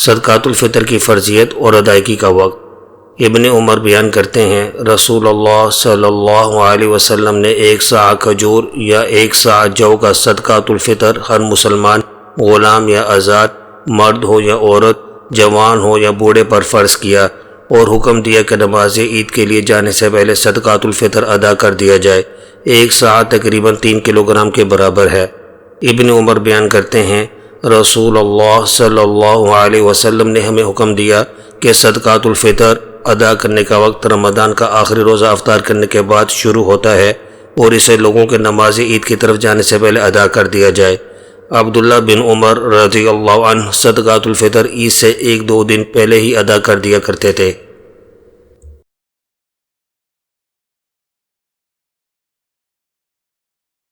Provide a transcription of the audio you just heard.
صدقات الفطر کی فرضیت اور ادائیگی کا وقت۔ ابن عمر بیان کرتے ہیں رسول اللہ صلی اللہ علیہ وسلم نے 1 صاع کھجور یا 1 صاع جو کا صدقات الفطر ہر مسلمان، غلام یا آزاد، مرد ہو یا عورت، جوان ہو یا بوڑھے پر فرض کیا، اور حکم دیا کہ نماز عید کے لیے جانے سے پہلے صدقات الفطر ادا کر دیا جائے۔ 1 صاع تقریباً 3 کلوگرام کے برابر ہے۔ ابن عمر بیان کرتے ہیں رسول اللہ صلی اللہ علیہ وسلم نے ہمیں حکم دیا کہ صدقات الفطر ادا کرنے کا وقت رمضان کا آخری روزہ افطار کرنے کے بعد شروع ہوتا ہے اور اسے لوگوں کے نماز عید کی طرف جانے سے پہلے ادا کر دیا جائے۔ عبداللہ بن عمر رضی اللہ عنہ صدقات الفطر عید سے 1-2 دن پہلے ہی ادا کر دیا کرتے تھے۔